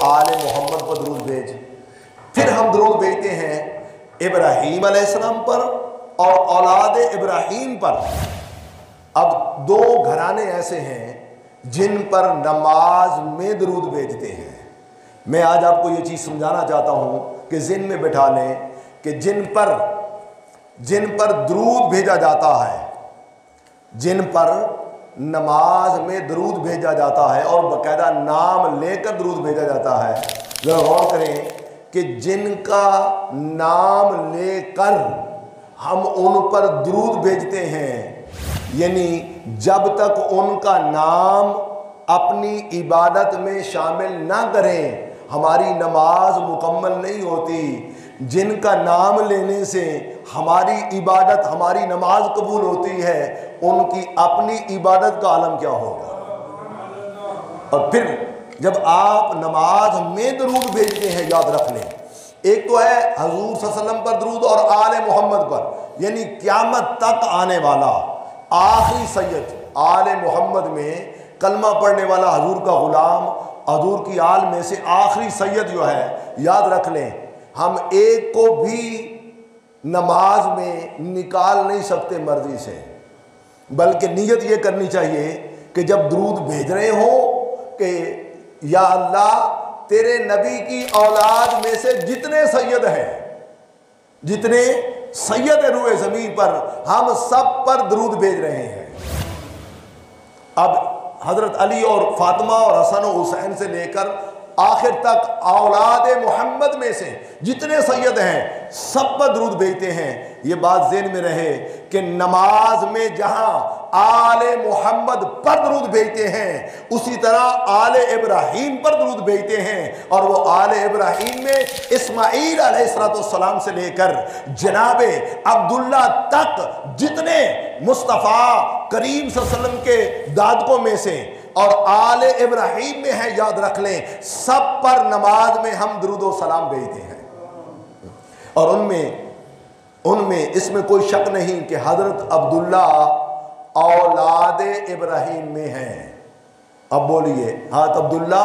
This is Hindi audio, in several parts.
आले मोहम्मद पर दरूद भेज। फिर हम दरूद भेजते हैं इब्राहीम अलैहिस्सलाम पर और औलाद इब्राहीम पर। अब दो घराने ऐसे हैं जिन पर नमाज में दरूद भेजते हैं। मैं आज आपको ये चीज़ समझाना चाहता हूँ कि ज़हन में बिठा लें कि जिन पर दरूद भेजा जाता है, जिन पर नमाज में दरूद भेजा जाता है और बाकायदा नाम लेकर दरूद भेजा जाता है, ज़रा गौर करें कि जिनका नाम लेकर हम उन पर दरूद भेजते हैं, यानी जब तक उनका नाम अपनी इबादत में शामिल ना करें हमारी नमाज मुकम्मल नहीं होती। जिनका नाम लेने से हमारी इबादत, हमारी नमाज कबूल होती है, उनकी अपनी इबादत का आलम क्या होगा। और फिर जब आप नमाज में दरूद भेजते हैं, याद रख लें, एक तो है हजूर सल्लल्लाहु अलैहि वसल्लम पर दरूद और आले मोहम्मद पर, यानी क़यामत तक आने वाला आखिरी सैयद आले मोहम्मद में कलमा पढ़ने वाला हजूर का ग़ुलाम, हजूर की आल में से आखिरी सैयद जो है, याद रख लें हम एक को भी नमाज में निकाल नहीं सकते मर्जी से, बल्कि नीयत ये करनी चाहिए कि जब दरूद भेज रहे हो कि या अल्लाह तेरे नबी की औलाद में से जितने सैयद हैं, जितने सैयद रूए ज़मीन पर, हम सब पर दरूद भेज रहे हैं। अब हज़रत अली और फातिमा और हसन और हुसैन से लेकर आखिर तक औलाद मोहम्मद में से जितने सैयद हैं सब पर दरूद भेजते हैं। ये बात ज़हन में रहे कि नमाज में जहां आले मोहम्मद पर दरूद भेजते हैं, उसी तरह आले इब्राहीम पर दरूद भेजते हैं। और वो आले इब्राहीम में इस्माईल अलैहिस्सलाम से लेकर जनाबे अब्दुल्ला तक जितने मुस्तफ़ा करीम सल्लल्लाहु अलैहि वसल्लम के दादकों में से और आले इब्राहीम में है, याद रख लें, सब पर नमाज में हम दरूद व सलाम भेजते हैं। और उनमें इसमें कोई शक नहीं कि हज़रत अब्दुल्ला औलाद इब्राहीम में हैं। अब बोलिए, हज़रत अब्दुल्ला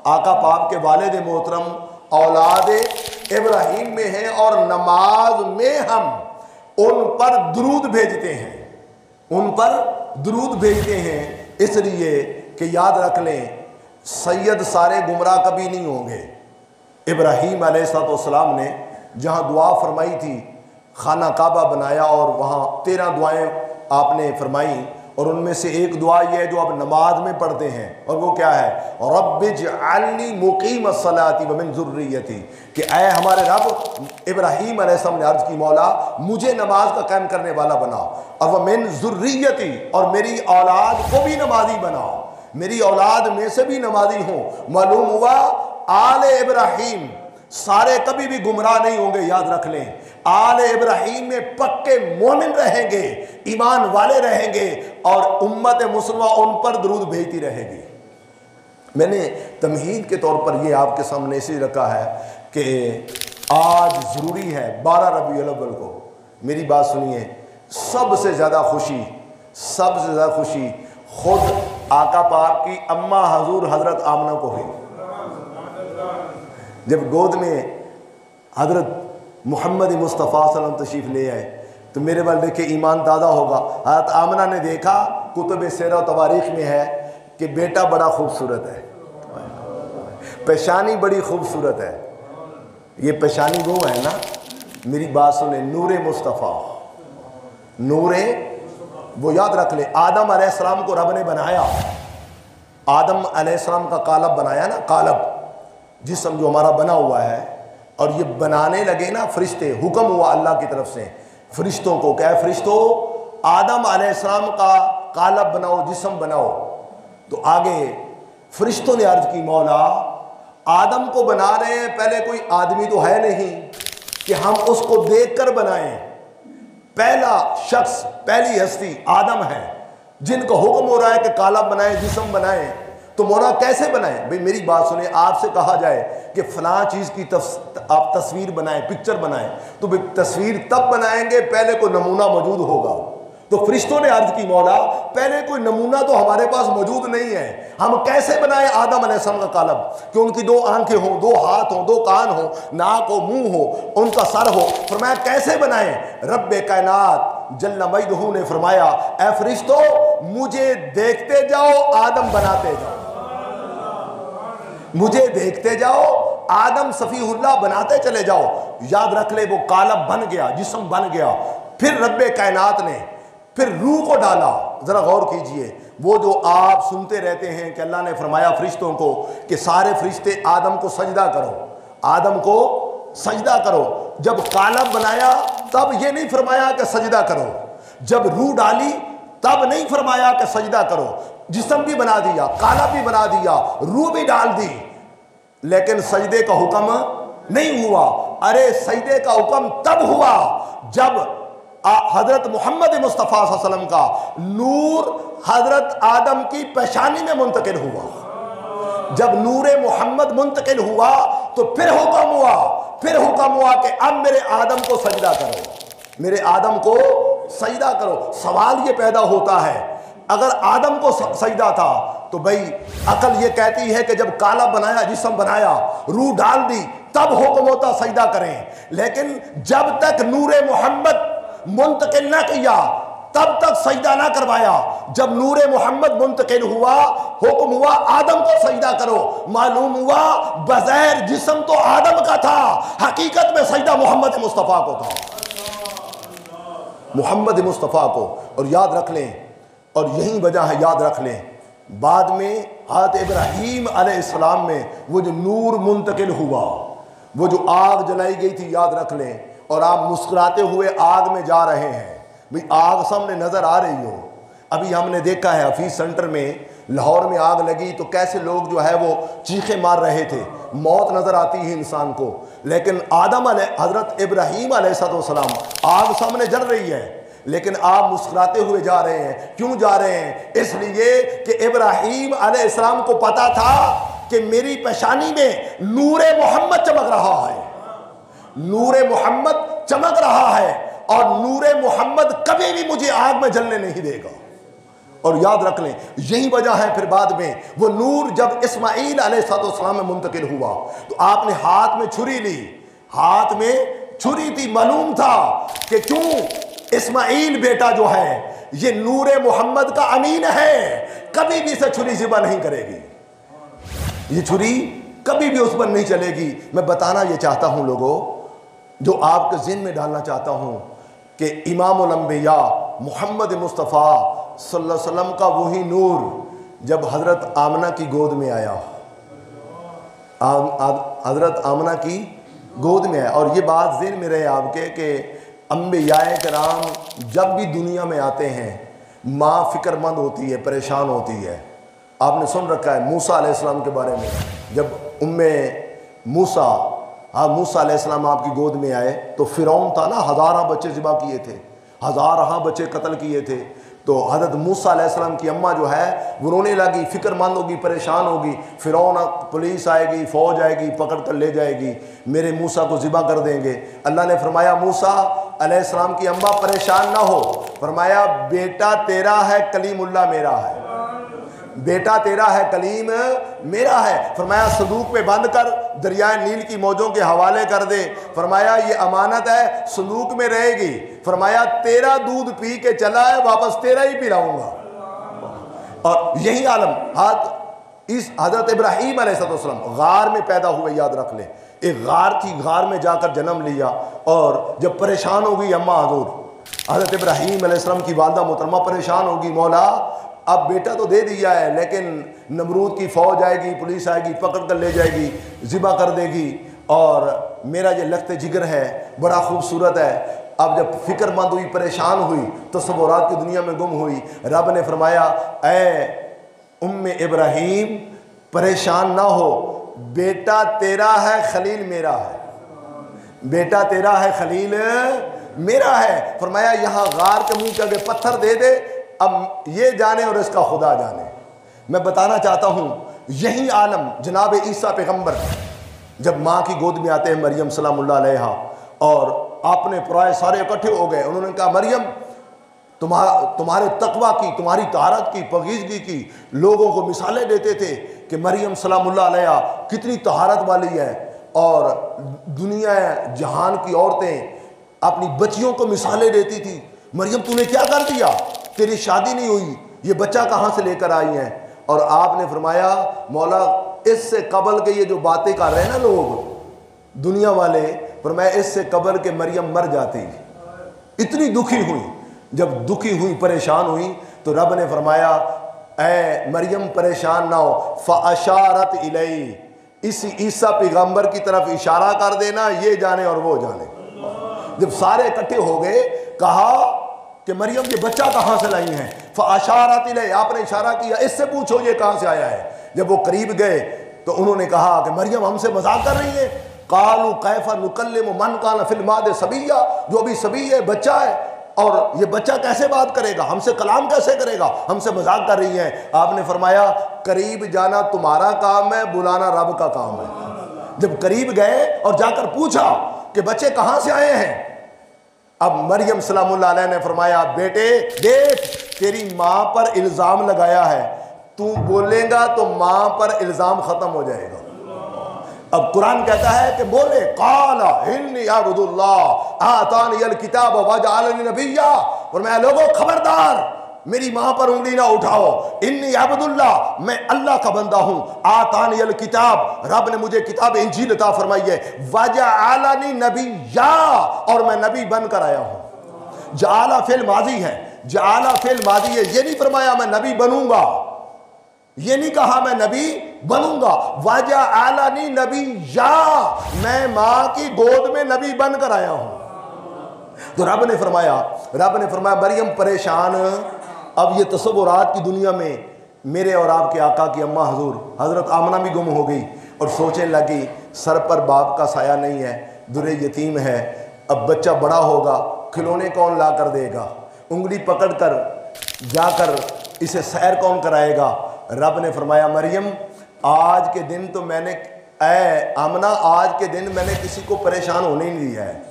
आका पाक के वालिद मोहतरम औलाद इब्राहीम में हैं और नमाज में हम उन पर दरूद भेजते हैं, उन पर दरूद भेजते हैं। इसलिए कि याद रख लें, सैयद सारे गुमराह कभी नहीं होंगे। इब्राहीम अलैहिस्सलाम ने जहाँ दुआ फरमाई थी, खाना काबा बनाया और वहाँ 13 दुआएं आपने फरमाई, और उनमें से एक दुआ ये है जो आप नमाज में पढ़ते हैं, और वो क्या है, रब्बिजअलनी मुकीमस्सलाति व मिन ज़ुर्रियती, कि ऐ हमारे रब, इब्राहीम अलैहिस्सलाम ने अर्ज़ की, मौला मुझे नमाज का कायम करने वाला बनाओ, और वह मिन ज़ुर्रियती, और मेरी औलाद को भी नमाजी बनाओ, मेरी औलाद में से भी नमाजी हों। मालूम हुआ आले इब्राहीम सारे कभी भी गुमराह नहीं होंगे। याद रख लें, आले इब्राहीम में पक्के मोमिन रहेंगे, ईमान वाले रहेंगे, और उम्मत मुस्लिमा उन पर दरूद भेजती रहेगी। मैंने तमहीद के तौर पर यह आपके सामने इसलिए रखा है कि आज ज़रूरी है 12 रबीउल अव्वल को, मेरी बात सुनिए, सबसे ज़्यादा खुशी खुद आका पाक की अम्मा हजूर हज़रत आमना को हुई। जब गोद में हज़रत मोहम्मद मुस्तफ़ा सल्लल्लाहु अलैहि वसल्लम तशरीफ़ ले आए तो मेरे वाल देखे ईमान ताज़ा होगा। हज़रत आमना ने देखा, कुतुब सीरत और तवारीख़ में है कि बेटा बड़ा खूबसूरत है, पेशानी बड़ी खूबसूरत है। ये पेशानी वो है ना, मेरी बात सुने, नूरे मुस्तफ़ा, नूरे, वो याद रख ले। आदम अलैहिस्सलाम को रब ने बनाया, आदम अलैहिस्सलाम का कालब बनाया ना, कालब जिस्म जो हमारा बना हुआ है, और ये बनाने लगे ना फरिश्ते, हुक्म हुआ अल्लाह की तरफ से फरिश्तों को, क्या फरिश्तों आदम अलैहिस्सलाम का कालब बनाओ, जिस्म बनाओ। तो आगे फरिश्तों ने अर्ज की, मौला आदम को बना रहे हैं, पहले कोई आदमी तो है नहीं कि हम उसको देखकर बनाएं, पहला शख्स, पहली हस्ती आदम है जिनको हुक्म हो रहा है कि कालब बनाएं, जिस्म बनाएं, तो मौला कैसे बनाएं? भाई मेरी बात सुने, आपसे कहा जाए कि फलां चीज़ की आप तस्वीर बनाएं, पिक्चर बनाएं, तो भाई तस्वीर तब बनाएंगे पहले कोई नमूना मौजूद होगा। तो फरिश्तों ने अर्ज की, मौला पहले कोई नमूना तो हमारे पास मौजूद नहीं है, हम कैसे बनाए आदम अलैहिस्सलाम का कालब कि उनकी 2 आंखें हों, 2 हाथ हों, 2 कान हो, नाक हो, मुंह हो, उनका सर हो। फरमाया कैसे बनाए? रब्बे कायनात जल्ल मजदहू ने फरमाया, ऐ फरिश्तों मुझे देखते जाओ, आदम बनाते जाओ, मुझे देखते जाओ, आदम सफीहुल्लाह बनाते चले जाओ। याद रख ले, वो कालब बन गया, जिस्म बन गया। फिर रब्बे कायनात ने फिर रूह को डाला। जरा गौर कीजिए, वो जो आप सुनते रहते हैं कि अल्लाह ने फरमाया फरिश्तों को कि सारे फरिश्ते आदम को सजदा करो, आदम को सजदा करो। जब कालब बनाया तब ये नहीं फरमाया कि सजदा करो, जब रूह डाली तब नहीं फरमाया कि सजदा करो। जिस्म भी बना दिया, कालब भी बना दिया, रूह भी डाल दी, लेकिन सजदे का हुक्म नहीं हुआ। अरे सजदे का हुक्म तब हुआ जब हजरत मोहम्मद मुस्तफ़ा सल्लल्लाहु अलैहि वसल्लम का नूर हजरत आदम की पेशानी में मुंतकिल हुआ। जब नूरे मोहम्मद मुंतकिल हुआ तो फिर हुक्म हुआ कि अब मेरे आदम को सजदा करो, मेरे आदम को सजदा करो। सवाल ये पैदा होता है, अगर आदम को सजदा था तो भाई अकल ये कहती है कि जब काला बनाया, जिस्म बनाया, रूह डाल दी, तब हुक्म होता सजदा करें। लेकिन जब तक नूरे मोहम्मद मुंतकिल ना किया तब तक सजदा ना करवाया। जब नूरे मोहम्मद मुंतकिल हुआ, हुक्म हुआ आदम को सजदा करो। मालूम हुआ बज़ैर जिस्म तो आदम का था, हकीकत में सजदा मोहम्मद मुस्तफ़ा को था, मोहम्मद मुस्तफ़ा को। और याद रख लें, और यही वजह है, याद रख लें, बाद में हज़रत इब्राहीम अलैहिस्सलाम में वो जो नूर मुंतकिल हुआ, वो जो आग जलाई गई थी, याद रख लें। और आप मुस्कुराते हुए आग में जा रहे हैं, भाई आग सामने नजर आ रही हो। अभी हमने देखा है हफीज सेंटर में, लाहौर में आग लगी तो कैसे लोग जो है वो चीखें मार रहे थे, मौत नजर आती है इंसान को। लेकिन आदम हजरत इब्राहीम अलैहिस्सलाम, आग सामने जल रही है लेकिन आप मुस्कुराते हुए जा रहे हैं। क्यों जा रहे हैं? इसलिए कि इब्राहीम अलैहिस्सलाम को पता था कि मेरी पेशानी में नूरे मोहम्मद चमक रहा है, नूरे मोहम्मद चमक रहा है, और नूरे मोहम्मद कभी भी मुझे आग में जलने नहीं देगा। और याद रख लें, यही वजह है फिर बाद में वो नूर जब इस्माईल अलैहिस्सलाम में मुंतकिल हुआ तो आपने हाथ में छुरी ली, हाथ में छुरी थी। मालूम था कि क्यों इस्माईल बेटा जो है ये नूरे मोहम्मद का अमीन है, कभी भी इसे छुरी ज़िबा नहीं करेगी, ये छुरी कभी भी उस पर नहीं चलेगी। मैं बताना ये चाहता हूं लोगों, जो आपके ज़हन में डालना चाहता हूं कि इमामुल अंबिया मोहम्मद मुस्तफ़ा सल्लल्लाहु अलैहि वसल्लम का वही नूर जब हज़रत आमना की गोद में आया, हज़रत आमना की गोद में आया। और ये बात ज़हन में रहे आपके कि अंबियाए कराम जब भी दुनिया में आते हैं माँ फ़िक्रमंद होती है, परेशान होती है। आपने सुन रखा है मूसा अलैहिस्सलाम के बारे में, जब मूसा अलैहिस्सलाम आपकी गोद में आए तो फ़िरौन था ना, 1000 बच्चे ज़िबा किए थे, 1000 बच्चे कत्ल किए थे। तो हज़रत मूसा अलैहिस्सलाम की अम्मा जो है वो रोने लगी, फ़िक्रमंद होगी, परेशान होगी। फ़िरौन पुलिस आएगी, फ़ौज आएगी, पकड़ कर ले जाएगी, मेरे मूसा को ज़िबा कर देंगे। अल्लाह ने फरमाया मूसा अलैहिस्सलाम की अम्मा परेशान ना हो, फरमाया बेटा तेरा है, कलीमुल्लाह मेरा है, बेटा तेरा है, कलीम मेरा है। फरमाया संदूक में बंद कर, दरियाए नील की मौजों के हवाले कर दे। फरमाया ये अमानत है, संदूक में रहेगी। फरमाया तेरा दूध पी के चला है, वापस तेरा ही पिलाऊंगा। और यही आलम इस हजरत इब्राहीम अलैहिस्सलाम गार में पैदा हुए, याद रख ले, एक गार थी, गार में जाकर जन्म लिया। और जब परेशान हो गई अम्मा हजूर हजरत इब्राहीम अलैहिस्सलाम की वालदा मोहतरमा परेशान होगी, मौला अब बेटा तो दे दिया है लेकिन नमरूद की फ़ौज आएगी, पुलिस आएगी, पकड़ कर ले जाएगी, ज़िबा कर देगी, और मेरा ये लख्ते जिगर है बड़ा खूबसूरत है। अब जब फ़िक्रमंद हुई, परेशान हुई, तस्वुरात की दुनिया में गुम हुई, रब ने फरमाया ऐ उम्मे इब्राहीम परेशान ना हो, बेटा तेरा है, खलील मेरा है, बेटा तेरा है, खलील मेरा है। फरमाया यहाँ गार के मुंह के आगे पत्थर दे दे, अब ये जाने और इसका खुदा जाने। मैं बताना चाहता हूँ यही आलम जनाब ईसा पैगम्बर जब माँ की गोद में आते हैं मरियम सलामुल्लाह अलैहा, और आपने पराए सारे इकट्ठे हो गए, उन्होंने कहा मरियम तुम्हारे तकवा की, तुम्हारी तारत की, पगीजगी की लोगों को मिसालें देते थे कि मरियम सलामुल्लाह अलैहा कितनी तहारत वाली है। और दुनिया जहान की औरतें अपनी बच्चियों को मिसालें देती थी, मरियम तूने क्या कर दिया, तेरी शादी नहीं हुई, ये बच्चा कहाँ से लेकर आई है। और आपने फरमाया मौला इससे कबल के ये जो बातें कर रहे हैं ना लोग दुनिया वाले, फरमाया इससे कबल के मरियम मर जाती। इतनी दुखी हुई, जब दुखी हुई परेशान हुई तो रब ने फरमाया ऐ मरियम परेशान ना हो, फ़अशारत इलैहि, इस ईसा पैगंबर की तरफ इशारा कर देना, ये जाने और वो जाने। जब सारे इकट्ठे हो गए कहा कि मरियम ये बच्चा कहाँ से लाई हैं, फ़अशारत इलैहि, आपने इशारा किया इससे पूछो ये कहाँ से आया है। जब वो करीब गए तो उन्होंने कहा कि मरियम हमसे मजाक कर रही है। कालू कैफा नुकल्लिमु मन कान फिल मादे सबीया, जो अभी सबी है, बच्चा है, और ये बच्चा कैसे बात करेगा, हमसे कलाम कैसे करेगा, हमसे मजाक कर रही है। आपने फरमाया करीब जाना तुम्हारा काम है, बुलाना रब का काम है। जब करीब गए और जाकर पूछा कि बच्चे कहाँ से आए हैं, अब मरियम सलामुल्लाह अलैहा ने फरमाया बेटे देख तेरी माँ पर इल्ज़ाम लगाया है, तू बोलेगा तो माँ पर इल्ज़ाम ख़त्म हो जाएगा। अब कुरान कहता है कि बोले काला इन्नी अब्दुल्लाह आतानियल किताब वजअलनी नबिय्या, और मैं लोगों खबरदार मेरी माँ पर उंगली ना उठाओ, इन्नी अब्दुल्लाह मैं अल्लाह का बंदा हूँ, आतानियल किताब रब ने मुझे किताब इंजील अता फरमाई है, वजअलनी नबिय्या और मैं नबी बनकर आया हूँ। जाला फिल माजी है, जाला फिल माजी है, ये नहीं फरमाया मैं नबी बनूंगा, ये नहीं कहा मैं नबी बनूंगा, वजअलनी नबिय्या मैं माँ की गोद में नबी बनकर आया हूं। तो रब ने फरमाया मरियम परेशान, अब ये तसव्वुरात की दुनिया में मेरे और आपके आका की अम्मा हजूर हजरत आमना भी गुम हो गई और सोचने लगी सर पर बाप का साया नहीं है, दुरे यतीम है, अब बच्चा बड़ा होगा खिलौने कौन ला कर देगा, उंगली पकड़ कर जाकर इसे सैर कौन कराएगा। रब ने फरमाया मरियम आज के दिन तो मैंने आमना आज के दिन मैंने किसी को परेशान होने नहीं दिया है।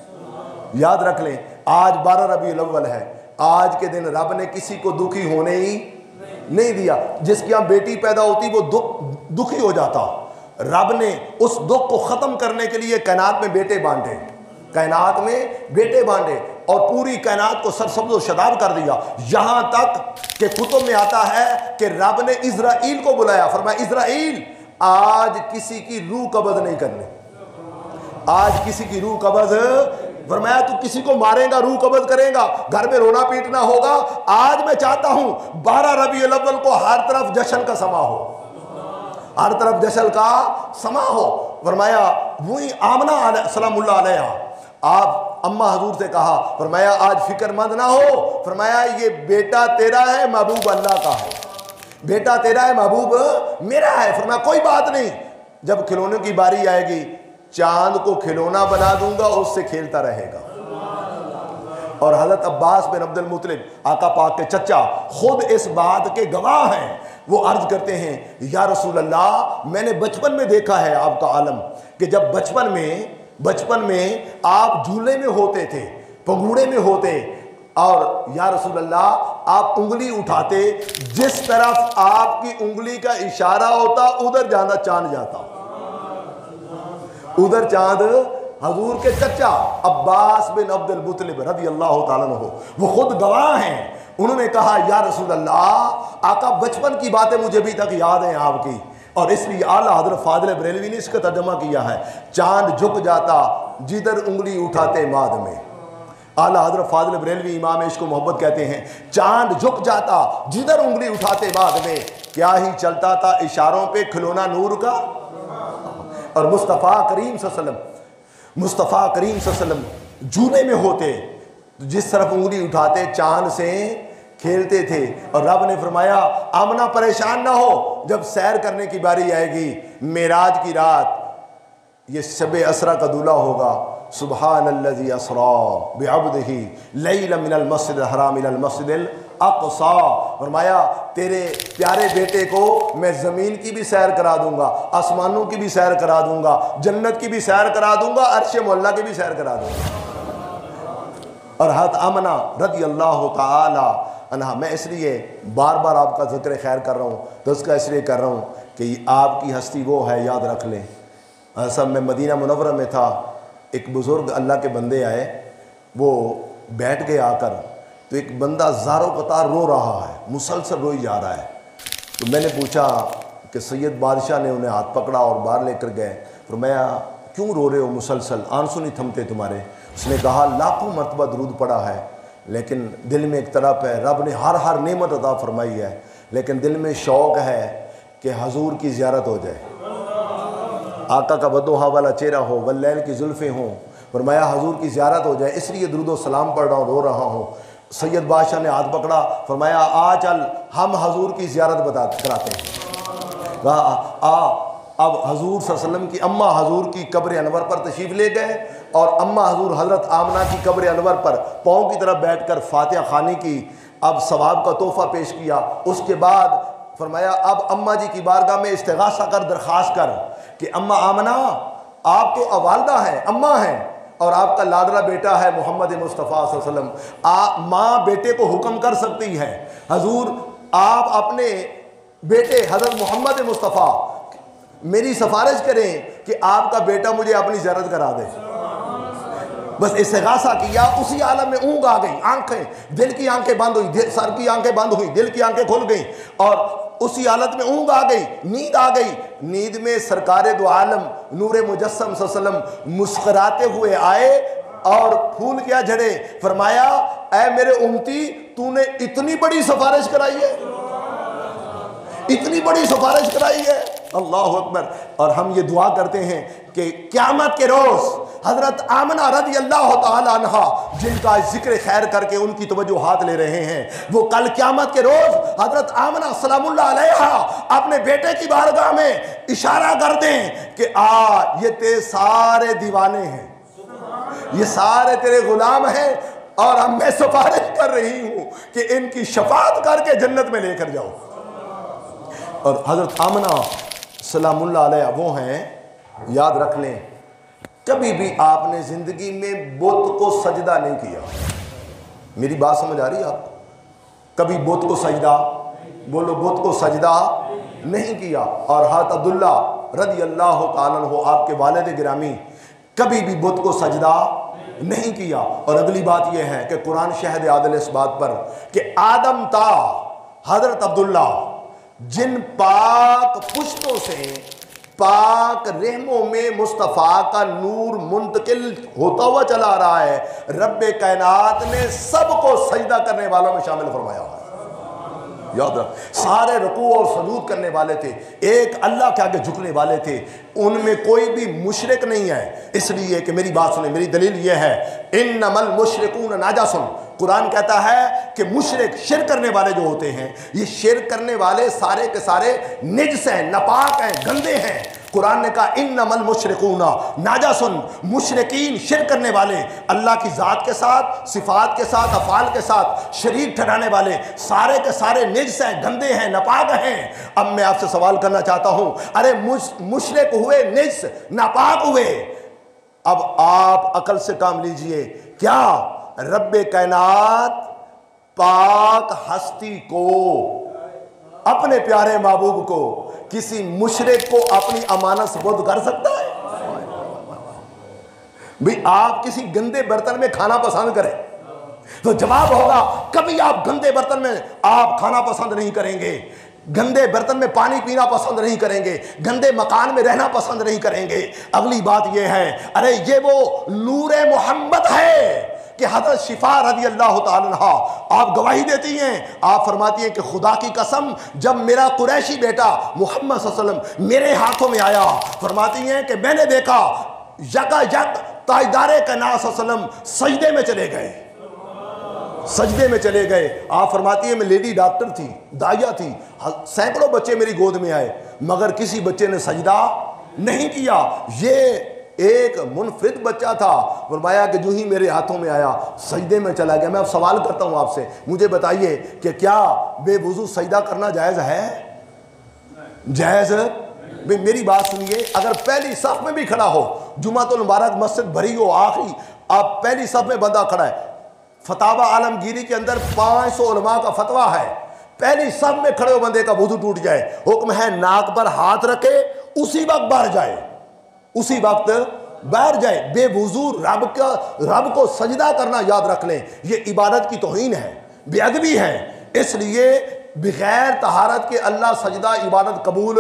याद रख लें आज 12 रबीउल अव्वल है, आज के दिन रब ने किसी को दुखी होने ही नहीं दिया। जिसके यहाँ बेटी पैदा होती वो दुखी हो जाता, रब ने उस दुख को ख़त्म करने के लिए कायनात में बेटे बांटे, कायनात में बेटे बांटे और पूरी कायनात को सरसब्ज़ व शदाब कर दिया। यहाँ तक कि कुतुब में आता है कि रब ने इज़राइल को बुलाया, फरमाया इज़राइल आज किसी की रूह कब्ज़ नहीं करनी, आज किसी की रूह कब्ज़, फरमाया तू किसी को मारेगा रूह कब्ज़ करेगा, घर में रोना पीटना होगा। आज मैं चाहता हूँ 12 रबीउल अव्वल को हर तरफ जश्न का समा हो, हर तरफ जश्न का समा हो। फरमाया वही आमना सलामुल्लाह अलैहा आप अम्मा हजूर से कहा, फरमाया आज फिक्रमंद ना हो, फरमाया ये बेटा तेरा है महबूब अल्लाह का है, बेटा तेरा है महबूब मेरा है। फरमाया कोई बात नहीं, जब खिलौनों की बारी आएगी चांद को खिलौना बना दूंगा उससे खेलता रहेगा। और हज़रत अब्बास बिन अब्दुल मुत्तलिब आका पाक के चचा खुद इस बात के गवाह हैं। वो अर्ज करते हैं या रसूल अल्लाह मैंने बचपन में देखा है आपका आलम कि जब बचपन में आप झूले में होते थे, पंगूड़े में होते, और या रसूल अल्लाह आप उंगली उठाते, जिस तरफ आपकी उंगली का इशारा होता उधर जाना चांद जाता, उधर चांद। हजूर के चचा अब्बास बिन अब्दुल मुत्तलिब रज़ी अल्लाह ताला अन्हु वो खुद गवाह हैं। उन्होंने कहा या रसूल अल्लाह आका बचपन की बातें मुझे भी तक याद हैं आपकी, और इसलिए आला हज़रत फादिल बरेलवी ने इसका तर्जुमा किया है चांद झुक जाता जिधर उंगली उठाते माद में। आला हज़रत फादिल बरेलवी इमाम इश्क मोहब्बत कहते हैं चांद झुक जाता जिधर उंगली उठाते बाद में, क्या ही चलता था इशारों पे खिलौना नूर का। और मुस्तफ़ा करीम सल्लल्लाहु झूले में होते, जिस तरफ उंगली उठाते चांद से खेलते थे। और रब ने फरमाया आमना परेशान ना हो, जब सैर करने की बारी आएगी मेराज की रात, ये शब असरा का दूल्हा होगा, सुबहानल्लज़ी असरा बिअब्दिही लैला मिनल मस्जिदिल हराम इलल मस्जिदिल अक़सा। फरमाया तेरे प्यारे बेटे को मैं ज़मीन की भी सैर करा दूंगा, आसमानों की भी सैर करा दूंगा, जन्नत की भी सैर करा दूंगा, अर्श मुअल्ला की भी सैर करा दूंगा। और हज़रत आमना रज़ी अल्लाह ताला अन्हा, मैं इसलिए बार बार आपका ज़िक्र खैर कर रहा हूँ, तो उसका इसलिए कर रहा हूँ कि आपकी हस्ती वो है, याद रख लें। सब मैं मदीना मुनव्वरा में था, एक बुज़ुर्ग अल्लाह के बंदे आए, वो बैठ गए आकर, तो एक बंदा ज़ारो कतार रो रहा है, मुसलसल रोई जा रहा है। तो मैंने पूछा कि सैयद बादशाह ने उन्हें हाथ पकड़ा और बाहर लेकर गए। फरमाया क्यों रो रहे हो मुसलसल, आंसू नहीं थमते तुम्हारे? उसने कहा लाखों मरतबा दरूद पड़ा है, लेकिन दिल में एक तरफ है, रब ने हर नेमत अता फरमाई है, लेकिन दिल में शौक़ है कि हजूर की ज़ियारत हो जाए, आका का बदोहा वाला चेहरा हो, वल्लैल की जुल्फ़ें हों। फरमाया हजूर की ज़ियारत हो जाए, इसलिए दुरूद सलाम पढ़ रहा हूँ, रो रहा हूँ। सैयद बादशाह ने हाथ पकड़ा, फरमाया आ चल हम हजूर की ज़ियारत कराते हैं। कहा अब हजूर सल्लल्लाहु अलैहि वसल्लम की अम्मा हजूर की कब्र अनवर पर तशरीफ़ ले गए और अम्मा हजूर हज़रत आमना की कब्र अनवर पर पाँव की तरफ बैठकर फातिहा खानी की, अब सवाब का तोहफ़ा पेश किया। उसके बाद फरमाया अब अम्मा जी की बारगाह में इस्तिग़ासा कर, दरख्वास्त कर कि अम्मा आमना आप तो वालिदा हैं, अम्मा हैं, और आपका लाडला बेटा है मोहम्मद मुस्तफ़ा सल्लल्लाहु अलैहि वसल्लम। माँ बेटे को हुक्म कर सकती है, हजूर आप अपने बेटे हज़रत मोहम्मद मुस्तफ़ा मेरी सिफारिश करें कि आपका बेटा मुझे अपनी ज़ियारत करा दे। बस इस्तिग़ासा किया, उसी आलम में ऊँग आ गई, आंखें, दिल की आंखें बंद हुई, सर की आंखें बंद हुई, दिल की आंखें खुल गई और उसी हालत में ऊँग आ गई, नींद आ गई। नींद में सरकारे दो आलम नूरे मुजस्सम सल्लल्लाहु अलैहि वसल्लम मुस्कुराते हुए आए और फूल क्या झड़े। फरमाया ऐ मेरे उम्मती, तूने इतनी बड़ी सिफारिश कराई है, इतनी बड़ी सिफारिश कराई है, अल्लाह अकबर। और हम ये दुआ करते हैं कि क़यामत के रोज़ हज़रत आमना रज़ी अल्लाह ताला अन्हा, जिनका जिक्र खैर करके उनकी तवज्जो हाथ ले रहे हैं, वो कल क़यामत के रोज़ हज़रत आमना सलामुल्लाह अलैहा अपने बेटे की बारगाह में इशारा कर दें कि ये तेरे सारे दीवाने हैं, ये सारे तेरे गुलाम हैं और अब मैं सिफारिश कर रही हूँ कि इनकी शफाअत करके जन्नत में लेकर जाओ। और हज़रत आमना सलामुल्लाह अलैहा वो हैं, याद रख लें, कभी भी आपने ज़िंदगी में बुत को सजदा नहीं किया। मेरी बात समझ आ रही है आपको? कभी बुत को सजदा, बोलो बुत को सजदा नहीं किया। और हज़रत अब्दुल्ला रज़ी अल्लाह ताला अन्हु आपके वालिद गिरामी कभी भी बुत को सजदा नहीं किया। और अगली बात यह है कि कुरान शहद आदल इस बात पर कि आदम ता हज़रत अब्दुल्ला जिन पाक पुश्तों से पाक रहमों में मुस्तफ़ा का नूर मुंतकिल होता हुआ चला आ रहा है, रब्बे कायनात ने सबको सजदा करने वालों में शामिल फरमाया है। याद रख, सारे रुकू और सजूद करने वाले थे, एक अल्लाह के आगे झुकने वाले थे, उनमें कोई भी मुशरिक नहीं है। इसलिए कि मेरी बात सुने, मेरी दलील यह है इन्नमल मुशरिकून नाजसून, कुरान कहता है कि मुशरिक शिर्क करने वाले जो होते हैं, ये शिर्क करने वाले सारे के सारे निजस हैं, नापाक हैं, गंदे हैं। कुरान ने कहा इन्नमल मुशरिकूना नाजसून, मुशरिकीन शिर्क करने वाले, अल्लाह की ज़ात के साथ, सिफात के साथ, अफ़ाल के साथ शरीक ठहराने वाले सारे के सारे निजस हैं, गंदे हैं, नापाक हैं। अब मैं आपसे सवाल करना चाहता हूँ, अरे मुशरिक हुए, निजस नापाक हुए, अब आप अकल से काम लीजिए, क्या रब्बे कायनात पाक हस्ती को, अपने प्यारे महबूब को, किसी मुशरिक को अपनी अमानत सुपुर्द कर सकता है? भाई आप किसी गंदे बर्तन में खाना पसंद करें तो जवाब होगा कभी आप गंदे बर्तन में आप खाना पसंद नहीं करेंगे, गंदे बर्तन में पानी पीना पसंद नहीं करेंगे, गंदे मकान में रहना पसंद नहीं करेंगे। अगली बात यह है, अरे ये वो नूरे मोहम्मद है कि हज़रत शिफा रज़ी अल्लाह ताला अन्हा आप गवाही देती हैं, आप फरमाती हैं कि खुदा की कसम जब मेरा कुरैशी बेटा मोहम्मद सल्लल्लाहु अलैहि वसल्लम मेरे हाथों में आया, फरमाती हैं कि मैंने देखा यकायक ताजदारे का नाम सल्लल्लाहु अलैहि वसल्लम सजदे में चले गए, सजदे में चले गए। आप फरमाती है मैं लेडी डॉक्टर थी, दाइया थी, सैकड़ों बच्चे मेरी गोद में आए मगर किसी बच्चे ने सजदा नहीं किया। ये एक मुनफरिद बच्चा था, फरमाया कि जो ही मेरे हाथों में आया सजदे में चला गया। मैं अब सवाल करता हूँ आपसे, मुझे बताइए कि क्या बेवुजू सजदा करना जायज़ है? जायज़? मेरी बात सुनिए, अगर पहली सफ में भी खड़ा हो, जुमातुल मुबारक मस्जिद भरी हो, आखिरी आप पहली सफ में बंदा खड़ा है, फतावा आलमगीरी के अंदर 500 उलमा का फतवा है, पहली सब में खड़े हो बंदे का वुजू टूट जाए, हुक्म है नाक पर हाथ रखे, उसी वक्त बाहर जाए, उसी वक्त बाहर जाए। बेवुजू रब को सजदा करना याद रख लें, ये इबादत की तौहीन है, बेअदबी है। इसलिए बगैर तहारत के अल्लाह सजदा इबादत कबूल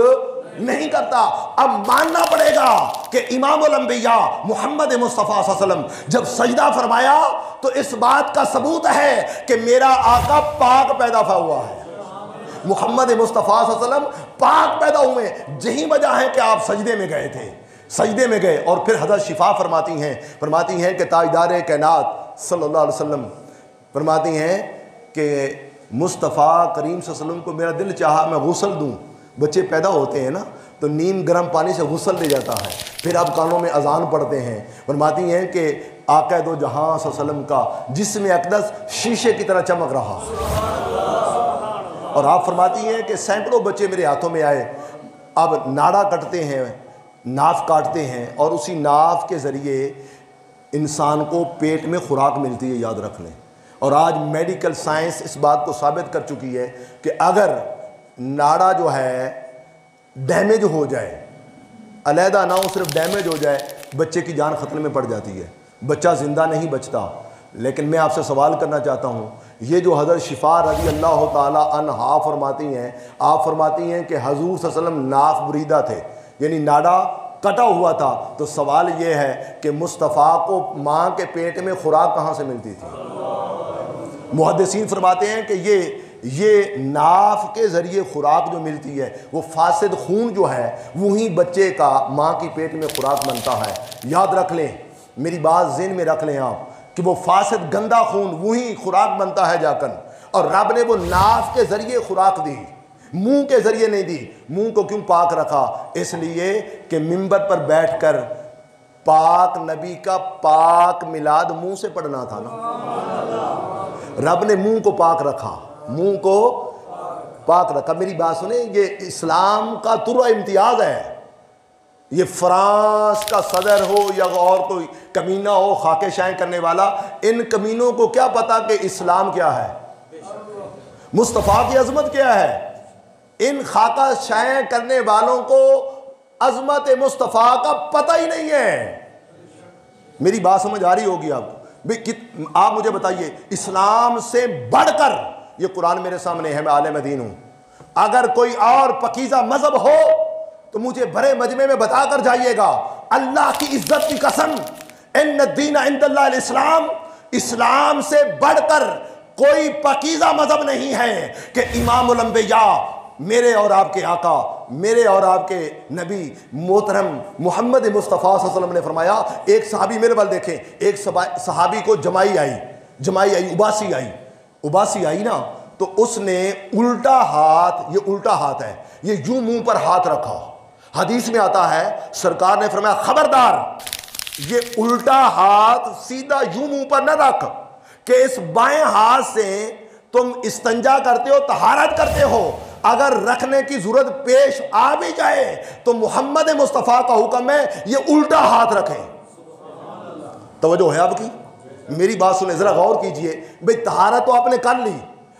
नहीं करता। अब मानना पड़ेगा कि इमामुल अंबिया मोहम्मद मुस्तफ़ा सल्लल्लाहु अलैहि वसल्लम जब सजदा फरमाया तो इस बात का सबूत है कि मेरा आका पाक पैदा हुआ है। मोहम्मद मुस्तफ़ा सल्लल्लाहु अलैहि वसल्लम पाक पैदा हुए, यही वजह है कि आप सजदे में गए थे, सजदे में गए। और फिर हज़रत शिफा फरमाती हैं कि ताजदार कायनात सल्लल्लाहु अलैहि वसल्लम फरमाती हैं कि मुस्तफ़ा करीम सल्लल्लाहु अलैहि वसल्लम को मेरा दिल चाहा मैं गुस्ल दूँ। बच्चे पैदा होते हैं ना तो नीम गर्म पानी से गुस्ल ले जाता है, फिर आप कानों में अजान पढ़ते हैं। फरमाती हैं कि आका दो जहां सल्लल्लाहु अलैहि वसल्लम का जिस्म अक़दस शीशे की तरह चमक रहा। और आप फरमाती हैं कि सैकड़ों बच्चे मेरे हाथों में आए। अब नाड़ा कटते हैं, नाफ काटते हैं और उसी नाफ के ज़रिए इंसान को पेट में खुराक मिलती है, याद रख लें। और आज मेडिकल साइंस इस बात को साबित कर चुकी है कि अगर नाड़ा जो है डैमेज हो जाए, अलहदा ना हो सिर्फ डैमेज हो जाए, बच्चे की जान ख़तरे में पड़ जाती है, बच्चा ज़िंदा नहीं बचता। लेकिन मैं आपसे सवाल करना चाहता हूँ, ये जो हज़रत शिफा रज़ी अल्लाह ताला अन्हा फरमाती हैं, आप फरमाती हैं कि हज़ूर सल्लल्लाहु अलैहि वसल्लम नाफ बुरीदा थे, यानी नाड़ा कटा हुआ था। तो सवाल ये है कि मुस्तफ़ा को माँ के पेट में खुराक कहाँ से मिलती थी? मुहद्दिसीन फरमाते हैं कि ये नाफ के ज़रिए खुराक जो मिलती है वो फासिद खून जो है वही बच्चे का माँ की पेट में खुराक बनता है। याद रख लें, मेरी बात ज़हन में रख लें आप कि वो फासिद गंदा खून वही खुराक बनता है जाकर। और रब ने वो नाफ के ज़रिए खुराक दी, मुंह के ज़रिए नहीं दी। मुंह को क्यों पाक रखा? इसलिए कि मिंबर पर बैठकर पाक नबी का पाक मिलाद मुंह से पढ़ना था ना। रब ने मुंह को पाक रखा, मुंह को पाक रखा। मेरी बात सुने, ये इस्लाम का तुर्रा इम्तियाज है। ये फ्रांस का सदर हो या और कोई कमीना हो खाके शाय करने वाला, इन कमीनों को क्या पता कि इस्लाम क्या है, मुस्तफ़ा की अजमत क्या है। इन खाका शाय करने वालों को अजमत मुस्तफ़ा का पता ही नहीं है। मेरी बात समझ आ रही होगी आपको। आप मुझे बताइए, इस्लाम से बढ़कर, ये कुरान मेरे सामने है, मैं आलिम दीन हूं, अगर कोई और पकीज़ा मजहब हो तो मुझे बड़े मजमे में बताकर जाइएगा। अल्लाह की इज्जत की कसम, इन्न दीन इंदल्लाह इस्लाम, इस्लाम से बढ़कर कोई पकीज़ा मजहब नहीं है कि इमामुल अंबिया, मेरे और आपके आका, मेरे और आपके नबी मोहतरम मोहम्मद मुस्तफ़ा सल्लल्लाहु अलैहि वसल्लम ने फरमाया। एक सहाबी, मेरे बल देखें, एक सहाबी को जमाई आई, उबासी आई ना, तो उसने उल्टा हाथ, ये उल्टा हाथ है, ये यूं मुंह पर हाथ रखा। हदीस में आता है, सरकार ने फरमाया खबरदार, ये उल्टा हाथ सीधा यूं मुंह पर न रख कि इस बाएं हाथ से तुम इस्तंजा करते हो, तहारत करते हो, अगर रखने की जरूरत पेश आ भी जाए तो मोहम्मद मुस्तफ़ा का हुक्म है ये उल्टा हाथ रखें। तवज्जो है आपकी? मेरी बात सुने, जरा गौर कीजिए। भाई तहारत तो आपने कर ली,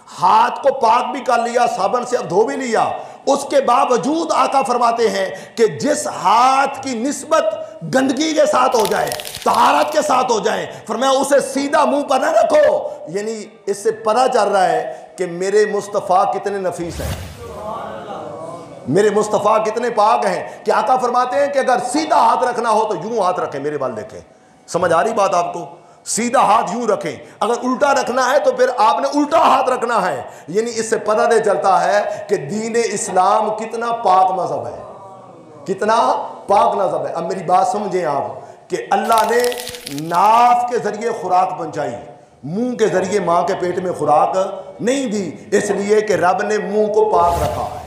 हाथ को पाक भी कर लिया, साबुन से अब धो भी लिया, उसके बावजूद आका फरमाते हैं कि जिस हाथ की निस्बत गंदगी के साथ हो जाए, तहारत के साथ हो जाए, फरमाया उसे सीधा मुंह पर न रखो। यानी इससे पता चल रहा है कि मेरे मुस्तफ़ा कितने नफीस हैं, मेरे मुस्तफ़ा कितने पाक हैं कि आका फरमाते हैं कि अगर सीधा हाथ रखना हो तो यूं हाथ रखें। मेरे बाल देखें, समझ आ रही बात आपको? सीधा हाथ यूं रखें, अगर उल्टा रखना है तो फिर आपने उल्टा हाथ रखना है। यानी इससे पता नहीं चलता है कि दीन इस्लाम कितना पाक मजहब है, कितना पाक मजहब है। अब मेरी बात समझें आप कि अल्लाह ने नाफ के जरिए खुराक पहुंचाई, मुंह के जरिए माँ के पेट में खुराक नहीं दी, इसलिए कि रब ने मुंह को पाक रखा है,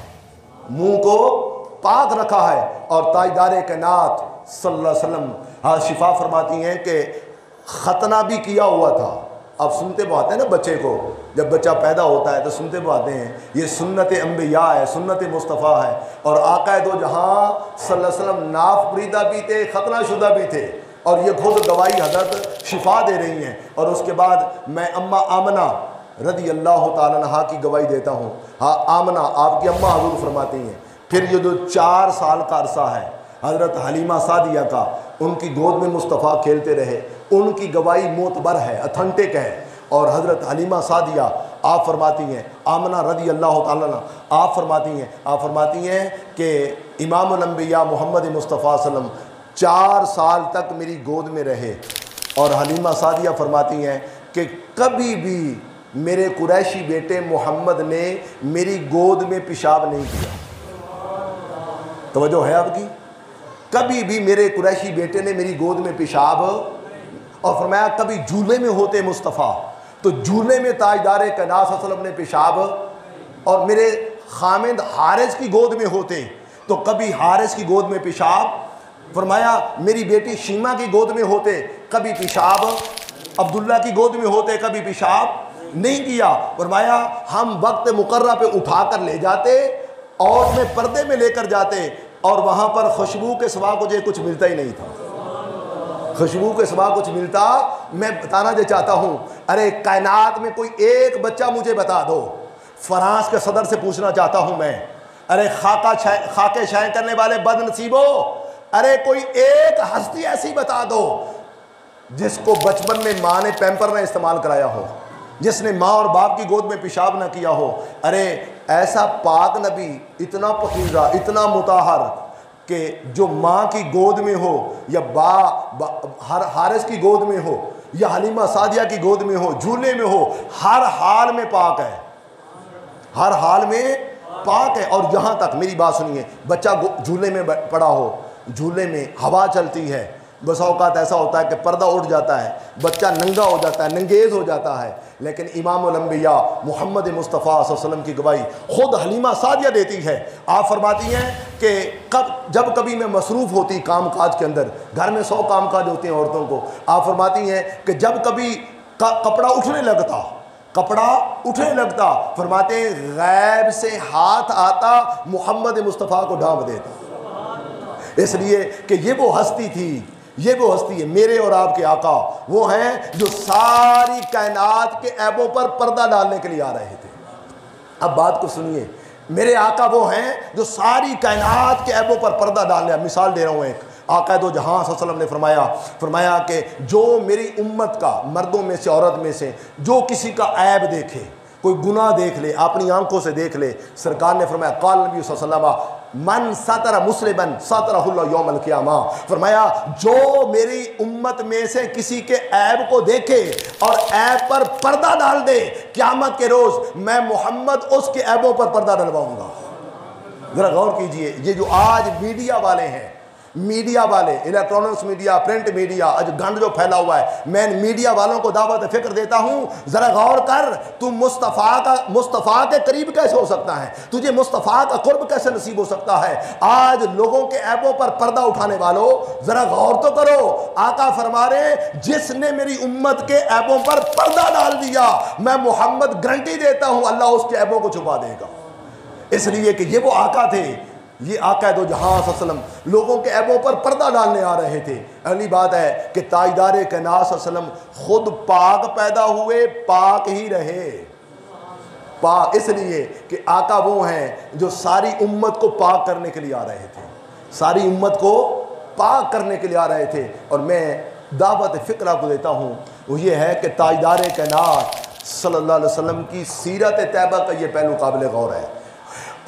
मुंह को पाक रखा है। और ताजदार कायनात सल्लल्लाहु अलैहि वसल्लम हाँ शिफा फरमाती हैं कि खतना भी किया हुआ था। अब सुनते बात है ना, बच्चे को जब बच्चा पैदा होता है तो सुनते बातें हैं, ये सुन्नत अंबिया है, सुन्नत मुस्तफ़ा है। और आका दो जहां सल्लल्लाहु अलैहि वसल्लम नाफ बुरीदा भी थे, खतना शुदा भी थे। और ये खुद गवाही हज़रत शिफा दे रही हैं। और उसके बाद मैं अम्मा आमना रदी अल्लाह ताला अन्हा की गवाही देता हूँ। हाँ, आमना आपकी अम्मा हजूर फरमाती हैं। फिर ये जो 4 साल का अरसा है हज़रत हलीमा सादिया का, उनकी गोद में मुस्तफ़ा खेलते रहे, उनकी गवाही मोतबर है, अथेंटिक है। और हज़रत हलीमा सादिया आप फरमाती हैं, आमना रदी अल्लाह ताला अन्हा आप फरमाती हैं कि इमामुल अंबिया मोहम्मद मुस्तफ़ा सल्लम 4 साल तक मेरी गोद में रहे। और हलीमा सादिया फरमाती हैं कि कभी भी मेरे कुरैशी बेटे मोहम्मद ने मेरी गोद में पेशाब नहीं किया। तवज्जो है आपकी? कभी भी मेरे कुरैशी बेटे ने मेरी गोद में पेशाब, और फरमाया कभी झूले में होते मुस्तफ़ा तो झूले में ताजदार कायनात सल्लल्लाहु अलैहि वसल्लम ने पेशाब, और मेरे खामिद हारिस की गोद में होते तो कभी हारिस की गोद में पेशाब। फरमाया मेरी बेटी शीमा की गोद में होते कभी पेशाब, अब्दुल्ला की गोद में होते कभी पेशाब नहीं किया। फरमाया हम वक्त मुकर्रा पे उठा कर ले जाते और मैं पर्दे में लेकर जाते, और वहाँ पर खुशबू के सिवा मुझे कुछ मिलता ही नहीं था। खुशबू के सिवा कुछ मिलता, मैं बताना जो चाहता हूँ, अरे कायनात में कोई एक बच्चा मुझे बता दो, फ्रांस के सदर से पूछना चाहता हूँ मैं, अरे खाके शाय करने वाले बदनसीबो, अरे कोई एक हस्ती ऐसी बता दो जिसको बचपन में माँ ने पैम्पर ना इस्तेमाल कराया हो, जिसने माँ और बाप की गोद में पेशाब ना किया हो। अरे ऐसा पाक नबी, इतना पकीज़ा, इतना मुताहर कि जो माँ की गोद में हो या हारिस की गोद में हो या हलीमा सादिया की गोद में हो, झूले में हो, हर हाल में पाक है, हर हाल में पाक है। और यहाँ तक मेरी बात सुनिए, बच्चा झूले में पड़ा हो, झूले में हवा चलती है, बस औकात ऐसा होता है कि पर्दा उठ जाता है, बच्चा नंगा हो जाता है, नंगेज़ हो जाता है, लेकिन इमामुल अंबिया मोहम्मद मुस्तफ़ा सल्लल्लाहु अलैहि वसल्लम की गवाही खुद हलीमा सादिया देती है। आप फरमाती हैं कि जब कभी मैं मसरूफ़ होती काम काज के अंदर, घर में 100 काम काज होते हैं औरतों को, आप फरमाती हैं कि जब कभी कपड़ा उठने लगता, फरमाते हैं गैब से हाथ आता, मोहम्मद मुस्तफ़ा को ढांप देता, इसलिए कि ये वो हस्ती थी, ये वो हस्ती है, मेरे और आपके आका वो हैं जो सारी कायनात के ऐबों पर पर्दा डालने के लिए आ रहे थे। अब बात को सुनिए, मेरे आका वो हैं जो सारी कायनात के ऐबों पर पर्दा डालने, मिसाल दे रहा हूँ एक, आका दो जहां सल्लल्लाहु अलैहि वसल्लम ने फरमाया कि जो मेरी उम्मत का मर्दों में से औरत में से जो किसी का ऐब देखे, कोई गुनाह देख ले, अपनी आंखों से देख ले, सरकार ने फरमाया काल नबी सल्लल्लाहु अलैहि वसल्लम मन सतरा मुस्लिमन सतरहुल्लाह यौमल क़ियामा, फरमाया जो मेरी उम्मत में से किसी के ऐब को देखे और ऐब पर पर्दा डाल दे, क़यामत के रोज़ मैं मोहम्मद उसके ऐबों पर पर्दा डलवाऊंगा। ज़रा गौर कीजिए, ये जो आज मीडिया वाले हैं, मीडिया वाले, इलेक्ट्रॉनिक्स मीडिया, प्रिंट मीडिया, आज गंद जो फैला हुआ है, मैं मीडिया वालों को दावत फिक्र देता हूँ, ज़रा गौर कर, तू मुस्तफ़ा के करीब कैसे हो सकता है, तुझे मुस्तफ़ा का कुर्ब कैसे नसीब हो सकता है। आज लोगों के ऐबों पर पर्दा उठाने वालों, ज़रा गौर तो करो, आका फरमा रहे जिसने मेरी उम्मत के ऐबों पर पर्दा डाल दिया, मैं मोहम्मद गारंटी देता हूँ अल्लाह उसके ऐबों को छुपा देगा। इसलिए कि ये वो आका थे, ये आका दो जहां सल्लम लोगों के ऐबों पर पर्दा डालने आ रहे थे। अगली बात है कि ताजदार कायनात सल्लम खुद पाक पैदा हुए, पाक ही रहे, पाक, इसलिए कि आका वो हैं जो सारी उम्मत को पाक करने के लिए आ रहे थे, सारी उम्मत को पाक करने के लिए आ रहे थे। और मैं दावत फ़िक्र आपको देता हूँ, वो ये है कि ताजदार कायनात सल्लल्लाहु अलैहि वसल्लम की सीरत तैयबा का ये पहलू काबिल गौर है।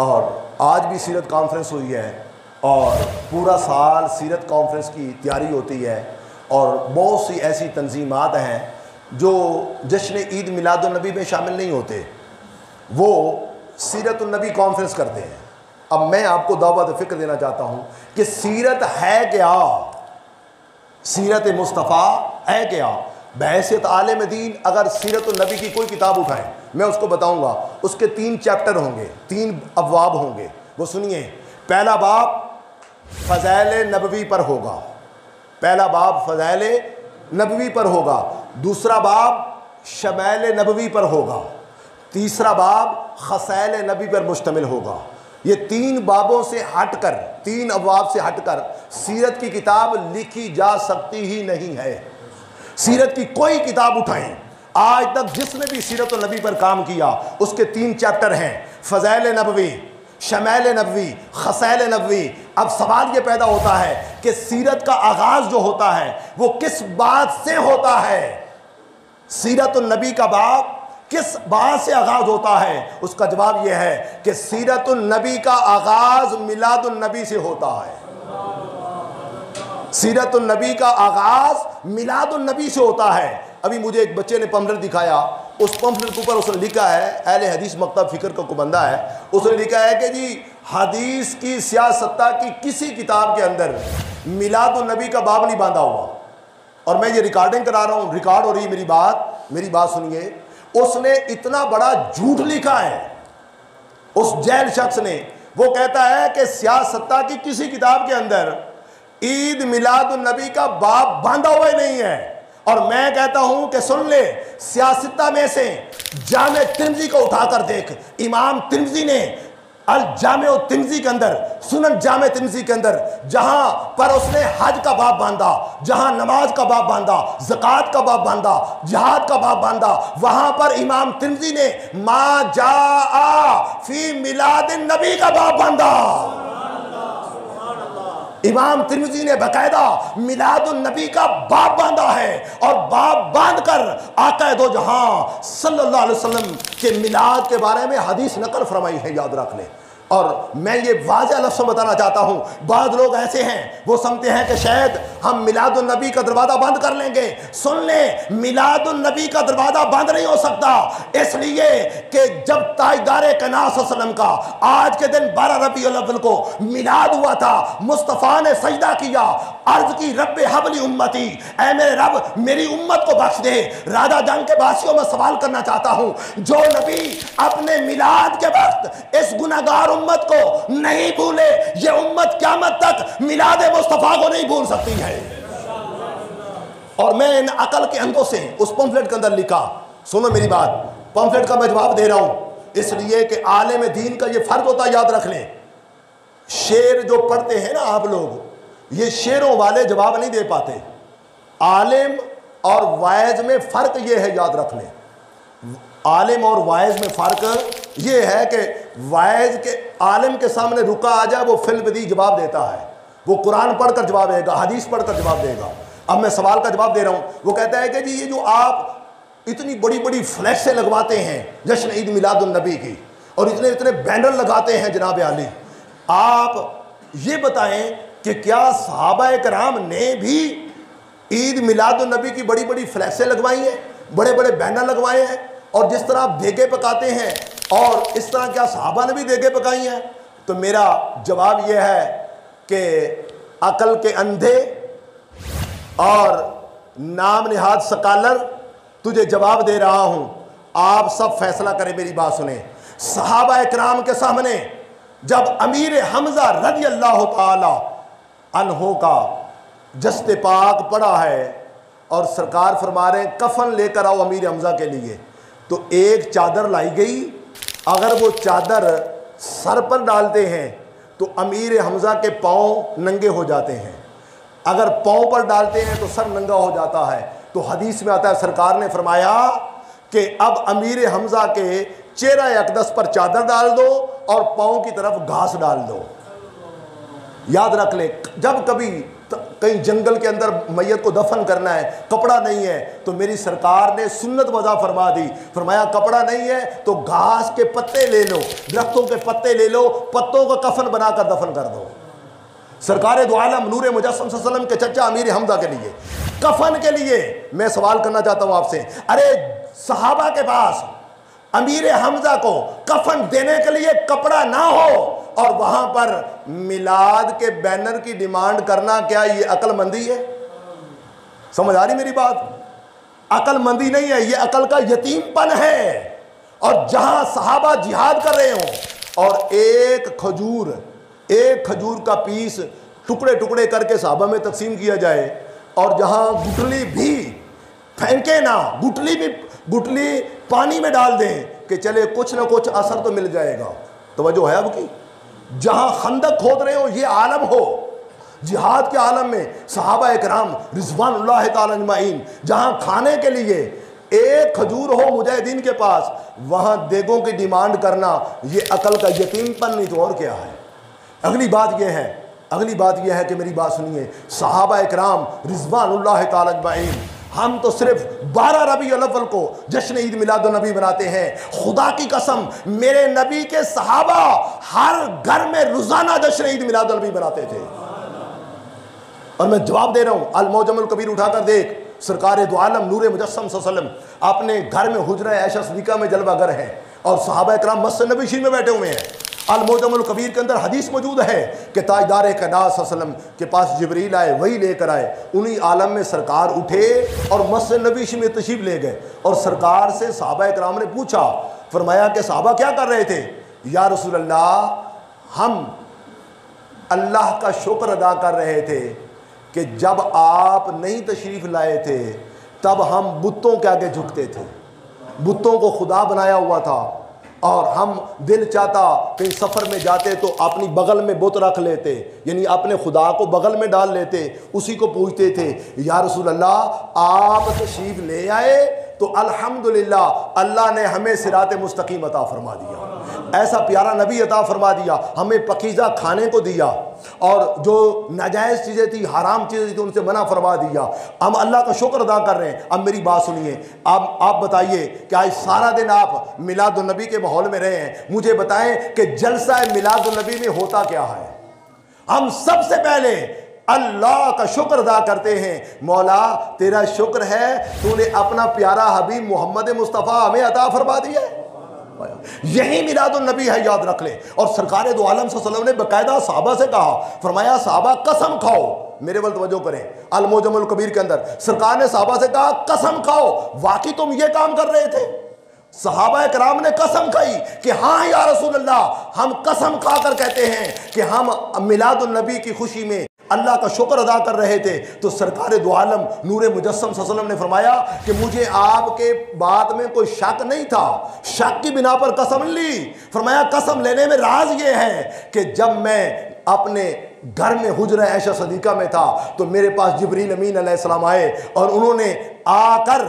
और आज भी सीरत कॉन्फ्रेंस हुई है और पूरा साल सीरत कॉन्फ्रेंस की तैयारी होती है, और बहुत सी ऐसी तंजीमात हैं जो जश्न ईद मिलादुन्नबी में शामिल नहीं होते, वो सीरतुन्नबी कॉन्फ्रेंस करते हैं। अब मैं आपको दावत फ़िक्र देना चाहता हूँ कि सीरत है क्या, सीरत मुस्तफ़ा है क्या। बहैसियत आलिम दीन अगर सीरतुन्नबी की कोई किताब उठाएं, मैं उसको बताऊंगा, उसके 3 चैप्टर होंगे, 3 अबवाब होंगे, वो सुनिए। पहला बाब फ़ज़ाइल नबवी पर होगा, पहला बाब फ़ज़ाइल नबवी पर होगा, दूसरा बाब शमाइल नबवी पर होगा, तीसरा बाब खसाइल नबी पर मुश्तमिल होगा। ये 3 बाबों से हटकर, 3 अबवाब से हटकर सीरत की किताब लिखी जा सकती ही नहीं है। सीरत की कोई किताब उठाएं, आज तक जिसने भी सीरत नबी पर काम किया उसके 3 चैप्टर हैं, फ़ज़ाइल नबवी, शमैल नबवी, खसैल नबवी। अब सवाल ये पैदा होता है कि सीरत का आगाज़ जो होता है वो किस बात से होता है? सीरत नबी का बाब किस बात से आगाज़ होता है? उसका जवाब यह है कि सीरत नबी का आगाज़ मिलाद नबी से होता है। सीरत नबी का आगाज़ मिलाद नबी से होता है। अभी मुझे एक बच्चे ने पम्फलेट दिखाया, उस पम्फलेट के ऊपर उसने लिखा है, अहले हदीस मकतब फ़िक्र का बंदा है, उसने लिखा है कि जी हदीस की सियासत्ता की किसी किताब के अंदर मिलाद नबी का बाब नहीं बांधा हुआ। और मैं ये रिकॉर्डिंग करा रहा हूँ, रिकॉर्ड हो रही है मेरी बात सुनिए। उसने इतना बड़ा झूठ लिखा है उस जैल शख्स ने। वो कहता है कि सियासत्ता की किसी किताब के अंदर ईद मिलाद नबी का बाब बांधा हुआ ही नहीं है। और मैं कहता हूं कि सुन ले, सियासत्ता में से जामे तिर्मिज़ी को उठाकर देख। इमाम तिर्मिज़ी ने अल जामे तिर्मिज़ी के अंदर, सुनन जामे तिर्मिज़ी के अंदर, जहां पर उसने हज का बाब बांधा, जहां नमाज का बाब बांधा, ज़कात का बाब बांधा, जिहाद का बाब बांधा, वहां पर इमाम तिर्मिज़ी ने मा जाआ फी मिलादिन नबी का बाब बांधा। इमाम तिर्मिज़ी ने बाकायदा मिलादुन नबी का बाब बांधा है और बाब बांध कर आका दो जहां सल्लल्लाहु अलैहि वसल्लम के मिलाद के बारे में हदीस नकल फरमाई है, याद रख लें। और मैं ये वाज़ेह लफ्ज़ बताना चाहता हूँ, बाद लोग ऐसे हैं वो समझते हैं कि शायद हम मिलादुन नबी का दरवाज़ा बंद कर लेंगे। सुन ले, मिलादुन नबी का दरवाज़ा बंद नहीं हो सकता, इसलिए कि जब ताजदारे कायनात सल्लल्लाहु अलैहि वसल्लम का आज के दिन 12 रबीउल अव्वल को मिलाद हुआ था, मुस्तफ़ा ने सजदा किया, अर्ज़ की रब्बे हबली उम्मती, ऐ मेरे रब मेरी उम्मत को बख्श दे। राजा जंग के बासियों में सवाल करना चाहता हूँ, जो नबी अपने मिलाद के वक्त इस गुनहगार उम्मत को नहीं भूले, ये उम्मत क़यामत तक मिलाद मुस्तफ़ा को नहीं भूल सकती है। और मैं इन अकल के अंधों से उस पंफलेट के अंदर लिखा, सुनो मेरी बात, पंफलेट का मैं जवाब दे रहा हूं इसलिए कि आलिम दीन का ये फर्ज होता है, याद रख लें। शेर जो पढ़ते हैं ना आप लोग, ये शेरों वाले जवाब नहीं दे पाते। आलिम और वाइज में फ़र्क ये है, याद रख लें। आलिम और वाइज में फ़र्क ये है कि वाइज के आलिम के सामने रुका आ जाए, वो फिल्म जवाब देता है, वो कुरान पढ़कर जवाब देगा, हदीस पढ़कर जवाब देगा। अब मैं सवाल का जवाब दे रहा हूँ। वो कहता है कि जी ये जो आप इतनी बड़ी बड़ी फ्लैशें लगवाते हैं जश्न ईद मिलादुन नबी की, और इतने इतने बैनर लगाते हैं जनाब आली, आप ये बताएं कि क्या सहाबा कराम ने भी ईद मिलादुन नबी की बड़ी बड़ी फ्लैशें लगवाई हैं, बड़े बड़े बैनर लगवाए हैं? और जिस तरह आप देगे पकाते हैं और इस तरह क्या सहाबा ने भी देगे पकाई हैं? तो मेरा जवाब यह है कि अकल के अंधे और नाम निहाद स्कॉलर तुझे जवाब दे रहा हूं, आप सब फैसला करें, मेरी बात सुने। सहाबा इकराम के सामने जब अमीर हमजा रज़ी अल्लाह ताला अन्हो का जस्ते पाक पड़ा है और सरकार फरमा रहे कफन लेकर आओ अमीर हमजा के लिए, तो एक चादर लाई गई। अगर वो चादर सर पर डालते हैं तो अमीर हमजा के पाँव नंगे हो जाते हैं, अगर पाँव पर डालते हैं तो सर नंगा हो जाता है। तो हदीस में आता है, सरकार ने फरमाया कि अब अमीर हमजा के चेहरा अक़दस पर चादर डाल दो और पाँव की तरफ घास डाल दो। याद रख ले, जब कभी कहीं जंगल के अंदर मैयत को दफन करना है, कपड़ा नहीं है, तो मेरी सरकार ने सुन्नत वज़ा फरमा दी, फरमाया कपड़ा नहीं है तो घास के पत्ते ले लो, दरख्तों के पत्ते ले लो, पत्तों का कफन बनाकर दफन कर दो। सरकार दो आलम नूर मुजस्सम सल्लल्लाहु अलैहि वसल्लम के चचा अमीर हमजा के लिए कफन के लिए मैं सवाल करना चाहता हूँ आपसे, अरे सहाबा के पास अमीर हमजा को कफन देने के लिए कपड़ा ना हो और वहां पर मिलाद के बैनर की डिमांड करना, क्या ये अक्लमंदी है? समझ आ रही मेरी बात? अक्लमंदी नहीं है, ये अकल का यतीमपन है। और जहां सहाबा जिहाद कर रहे हों और एक खजूर का पीस टुकड़े टुकड़े करके सहाबा में तकसीम किया जाए, और जहां गुठली भी फेंके ना, गुठली पानी में डाल दें कि चले कुछ ना कुछ असर तो मिल जाएगा। तवज्जो है अब की? जहां खंदक खोद रहे हो ये आलम हो, जिहाद के आलम में सहाबा इकराम रिज़वानुल्लाह ताला अजमाइन जहाँ खाने के लिए एक खजूर हो मुजाहिदीन के पास, वहाँ देगों की डिमांड करना ये अकल का यतीमपन नहीं तो और क्या है। अगली बात यह है कि मेरी बात सुनिए, सहाबा इकराम रिज़वानुल्लाह ताला अजमाइन, हम तो सिर्फ 12 रबीउल अव्वल को जश्न ईद मिलादुन नबी मनाते हैं। खुदा की कसम मेरे नबी के सहाबा हर घर में रोजाना जश्न ईद मिलादुन नबी मनाते थे। और मैं जवाब दे रहा हूं, अल मौजमुल कबीर उठाकर देख, सरकार दो आलम नूर मुजस्सम सल्लल्लाहु अलैहि वसल्लम अपने घर में हुजरा आयशा सिद्दीका में जलवागर है और सहाबा इकराम मस्जिद नबी शरीफ में बैठे हुए हैं। अल मौजमुल कबीर के अंदर हदीस मौजूद है कि ताजदार कायनात सल्लल्लाहु अलैहि वसल्लम के पास जिब्रील आए, वही लेकर आए। उन्हीं आलम में सरकार उठे और मस्जिद नबी शरीफ में तशरीफ ले गए और सरकार से सहाबा इकराम ने पूछा, फरमाया कि सहाबा क्या कर रहे थे? या रसूल अल्लाह, हम अल्लाह का शुक्र अदा कर रहे थे कि जब आप नहीं तशरीफ़ लाए थे तब हम बुतों के आगे झुकते थे, बुतों को खुदा बनाया हुआ था और हम दिल चाहता कहीं सफ़र में जाते तो अपनी बगल में बुत रख लेते, यानी अपने खुदा को बगल में डाल लेते, उसी को पूछते थे। या रसूल अल्लाह, आप तशरीफ़ ले आए तो अल्हम्दुलिल्लाह अल्लाह ने हमें सिरात मुस्तकीम अता फरमा दिया, ऐसा प्यारा नबी अता फरमा दिया, हमें पकीज़ा खाने को दिया और जो नाजायज़ चीज़ें थी, हराम चीज़ें थी, उनसे मना फरमा दिया। हम अल्लाह का शुक्र अदा कर रहे हैं। अब मेरी बात सुनिए, आप बताइए कि आज सारा दिन आप मिलादुन नबी के माहौल में रहे हैं, मुझे बताएं कि जलसा मिलादुन नबी में होता क्या है? हम सबसे पहले अल्लाह का शुक्र अदा करते हैं। मौला तेरा शुक्र है, तूने अपना प्यारा हबीब मोहम्मद मुस्तफ़ा हमें अता फरमा दिया है। यही मिलादुन नबी है, याद रख ले। और सरकार दो आलम सल्लल्लाहु अलैहि वसल्लम ने बकायदा सहाबा से कहा, फरमाया सहाबा कसम खाओ, मेरे वल तवज्जो करें, अल मौजमुल कबीर के अंदर सरकार ने सहाबा से कहा कसम खाओ, वाकई तुम ये काम कर रहे थे? सहाबा इकराम ने कसम खाई कि हाँ या रसूल अल्लाह, हम कसम खाकर कहते हैं कि हम मिलादुन नबी की खुशी में अल्लाह का शुक्र अदा कर रहे थे। तो सरकार दो आलम नूर मुजस्सम सल्लल्लाहु अलैहि वसल्लम ने फरमाया कि मुझे आपके बात में कोई शक नहीं था, शक की बिना पर कसम ली। फरमाया कसम लेने में राज ये है कि जब मैं अपने घर में हुजरा आयशा सिद्दीका में था तो मेरे पास जिब्रील अमीन अलैहिस्सलाम आए और उन्होंने आकर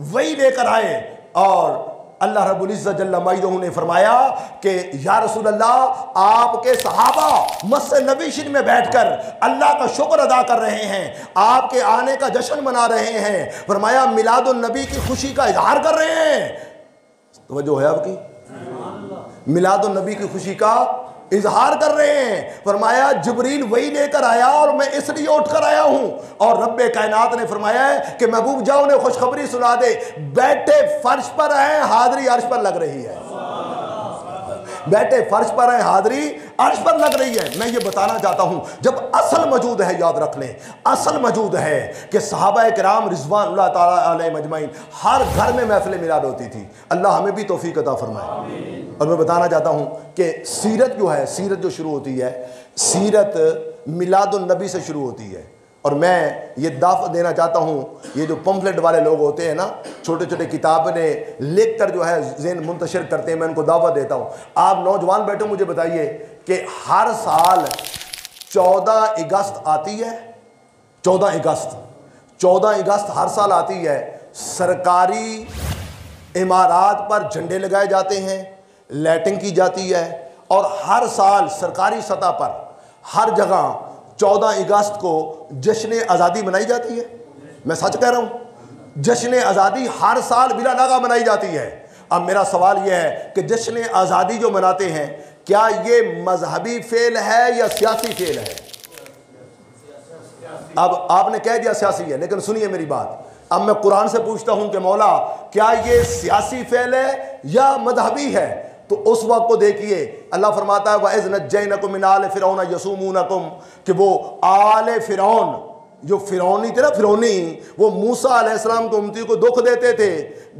वही लेकर आए और अल्लाह रब्बुल इज्जत जल्ल मजदहू ने फरमाया कि या रसूल अल्लाह, आपके सहाबा मस्जिद नबी शरीफ में बैठकर अल्लाह का शुक्र अदा कर रहे हैं, आपके आने का जश्न मना रहे हैं। फरमाया मिलादुन नबी की खुशी का इजहार कर रहे हैं। तवज्जो है आपकी? मिलादुन नबी की खुशी का इजहार कर रहे हैं। फरमाया जिब्रील वही लेकर आया और मैं इसलिए उठकर आया हूं। और रब्बे कायनात ने फरमाया है कि महबूब जाओ उन्हें खुशखबरी सुना दे, बैठे फर्श पर हैं, हाजिरी अर्श पर लग रही है। बैठे फर्श पर हैं, हाजिरी अर्श पर लग रही है। मैं ये बताना चाहता हूं, जब असल मौजूद है, याद रख लें, असल मौजूद है कि सहाबा किराम रिज़वानुल्लाह ताला अलैहिम अजमाइन हर घर में महफिल मिलाद होती थी। अल्लाह हमें भी तौफीक अता फरमाए। और मैं बताना चाहता हूं कि सीरत जो है, सीरत जो शुरू होती है, सीरत मिलादुन नबी से शुरू होती है। और मैं ये दावत देना चाहता हूँ, ये जो पंफलेट वाले लोग होते हैं ना, छोटे छोटे किताबें लिख कर जो है ज़हन मुंतशिर करते हैं, मैं उनको दावत देता हूँ। आप नौजवान बैठो, मुझे बताइए कि हर साल 14 अगस्त आती है, 14 अगस्त हर साल आती है। सरकारी इमारत पर झंडे लगाए जाते हैं, लाइटिंग की जाती है और हर साल सरकारी सतह पर हर जगह 14 अगस्त को जश्न आज़ादी मनाई जाती है। मैं सच कह रहा हूँ, जश्न आज़ादी हर साल बिला नागा मनाई जाती है। अब मेरा सवाल यह है कि जश्न आज़ादी जो मनाते हैं, क्या ये मजहबी फेल है या सियासी फेल है? अब आपने कह दिया सियासी है, लेकिन सुनिए मेरी बात। अब मैं कुरान से पूछता हूं कि मौला क्या ये सियासी फेल है या मजहबी है? तो उस वक्त को देखिए, अल्लाह फरमाता है वइज़ नज्जैनकुम मिन आले फिरौन यसुमूनकुम, कि वो आले फिरौन, जो फिरौनी थे ना, फिरौनी, वो मूसा अलैहिस्सलाम को उम्मती को दुख देते थे,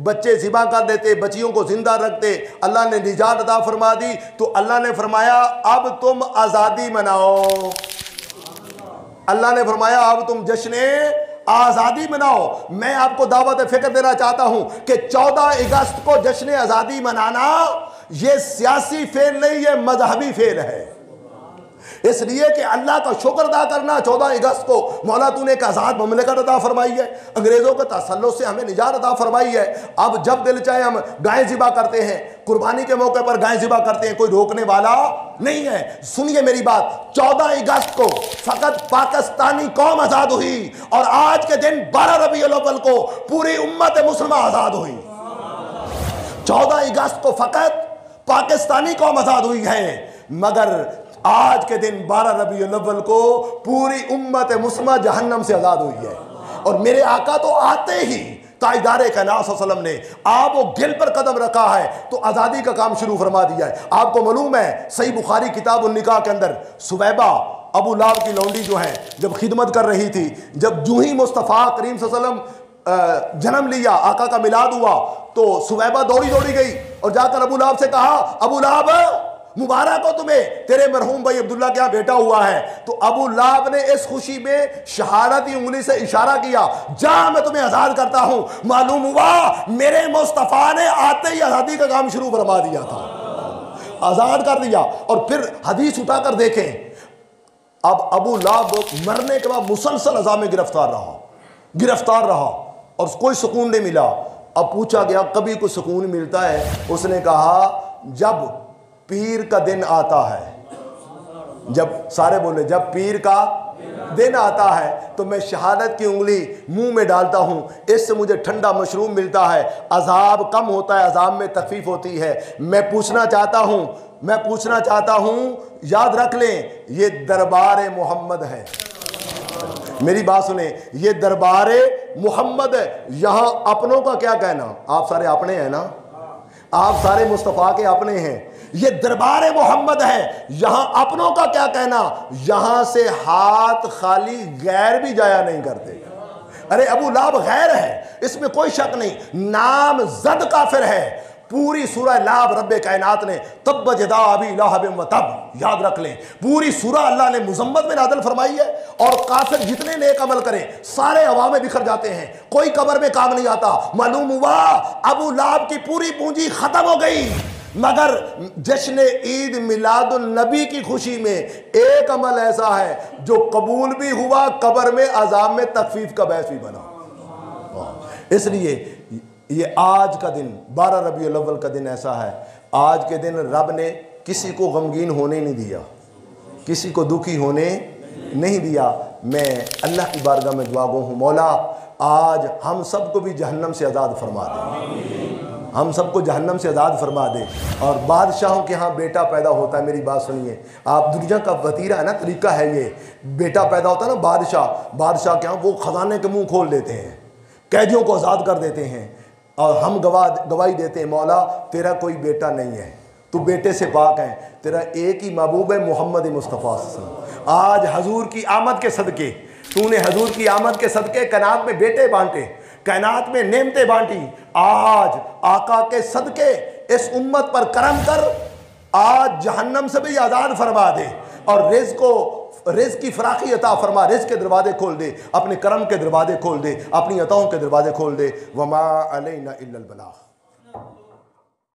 बच्चे ज़िबा कर देते, बच्चियों को जिंदा रखते। अल्लाह ने निजात अता फरमा दी। तो अल्लाह ने फरमाया अब तुम आज़ादी मनाओ। अल्लाह ने फरमाया अब तुम जश्न आज़ादी मनाओ। मैं आपको दावत फ़िक्र देना चाहता हूं कि 14 अगस्त को जश्न आज़ादी मनाना ये सियासी फेल नहीं, ये मजहबी फेल है। इसलिए कि अल्लाह का शुक्र अदा करना। 14 अगस्त को मौला तूने एक आज़ाद ममलिकत अता फरमाई है, अंग्रेज़ों के तसल्लुत से हमें निजात अता फरमाई है। अब जब दिल चाहे हम गाय ज़िबा करते हैं, कुर्बानी के मौके पर गाय ज़िबा करते हैं, कोई रोकने वाला नहीं है। सुनिए मेरी बात, 14 अगस्त को फ़कत पाकिस्तानी कौम आज़ाद हुई और आज के दिन 12 रबीउल अव्वल को पूरी उम्मत मुस्लिमा आज़ाद हुई। 14 अगस्त को फ़कत पाकिस्तानी कौम आज़ाद हुई है, मगर आज के दिन 12 रबीउल अव्वल को पूरी उम्मत मुस्लिमा जहन्नम से आज़ाद हुई है। और मेरे आका तो आते ही ताइदारे कायनात सल्लल्लाहु अलैहि वसल्लम ने आप वो गिल पर कदम रखा है तो आज़ादी का काम शुरू फरमा दिया है। आपको मालूम है सही बुखारी किताब उन निकाह के अंदर सुवैबा अबू लाब की लौंडी जो है जब खिदमत कर रही थी, जब जूं ही मुस्तफ़ा करीम सल्लल्लाहु अलैहि वसल्लम जन्म लिया, आका का मिलाद हुआ, तो सुवैबा दौड़ी दौड़ी गई और जाकर अबू लाब से कहा, अबू लाब मुबारक हो तुम्हें, तेरे मरहूम भाई अब्दुल्ला क्या बेटा हुआ है। तो अबू लाब ने इस खुशी में शहादती उंगली से इशारा किया, जा मैं तुम्हें आज़ाद करता हूं। मालूम हुआ मेरे मुस्तफ़ा ने आते ही आज़ादी का काम शुरू फरमा दिया था, आज़ाद कर दिया। और फिर हदीस उठाकर देखें, अब अबू लाब मरने के बाद मुसलसल अज़ाब में गिरफ्तार रहा और कोई सुकून नहीं मिला। अब पूछा गया कभी कोई सुकून मिलता है? उसने कहा जब पीर का दिन आता है। जब सारे बोले जब पीर का दिन आता है तो मैं शहादत की उंगली मुंह में डालता हूं, इससे मुझे ठंडा मशरूम मिलता है, अजाब कम होता है, अजाब में तकलीफ होती है। मैं पूछना चाहता हूं, याद रख लें ये दरबार मोहम्मद है। मेरी बात सुने, ये दरबार मोहम्मद है। यहां अपनों का क्या कहना? आप सारे अपने हैं ना, आप सारे मुस्तफ़ा के अपने हैं। ये दरबार मोहम्मद है, यहां अपनों का क्या कहना? यहां से हाथ खाली गैर भी जाया नहीं करते। अरे अबू लाब गैर है, इसमें कोई शक नहीं, नाम जद काफिर है। पूरी सूरह लाब रब्बे कायनात ने तब जदा अबी लाहब व तब, याद रख लें, पूरी सूरह अल्लाह ने मुजम्मत में नाज़िल फरमाई है। और काफिर जितने नेक अमल करें सारे हवा में बिखर जाते हैं, कोई कब्र में काम नहीं आता। मालूम हुआ अबू लाब की पूरी पूंजी खत्म हो गई, मगर जश्न ईद मिलादुन नबी की खुशी में एक अमल ऐसा है जो कबूल भी हुआ, कब्र में अजाब में तखफीफ का बैस भी बना। इसलिए ये आज का दिन 12 रबीउल अव्वल का दिन ऐसा है, आज के दिन रब ने किसी को गमगीन होने नहीं दिया, किसी को दुखी होने नहीं दिया। मैं अल्लाह की बारगाह में दुआ गो हूँ, मौला आज हम सबको भी जहन्नम से आज़ाद फरमा दे, हम सबको जहन्नम से आज़ाद फरमा दे। और बादशाहों के यहाँ बेटा पैदा होता है, मेरी बात सुनिए, आप दुनिया का वतीरा है ना, तरीका है ये, बेटा पैदा होता है ना बादशाह के यहाँ वो ख़जाने के मुँह खोल देते हैं, कैदियों को आज़ाद कर देते हैं। और हम गवाही देते हैं मौला तेरा कोई बेटा नहीं है, तू बेटे से पाक है, तेरा एक ही महबूब है मोहम्मद मुस्तफ़ा। आज हजूर की आमद के सदके, तूने हजूर की आमद के सदके कायनात में बेटे बांटे, कायनात में नेमतें बांटी। आज आका के सदके इस उम्मत पर करम कर, आज जहन्नम से भी आज़ाद फरमा दे और रिज़्क़ की फराखी अता फरमा, रिज़्क़ के दरवाजे खोल दे, अपने करम के दरवाजे खोल दे, अपनी अताओं के दरवाजे खोल दे। वमा अलैना इल्लल बलाग।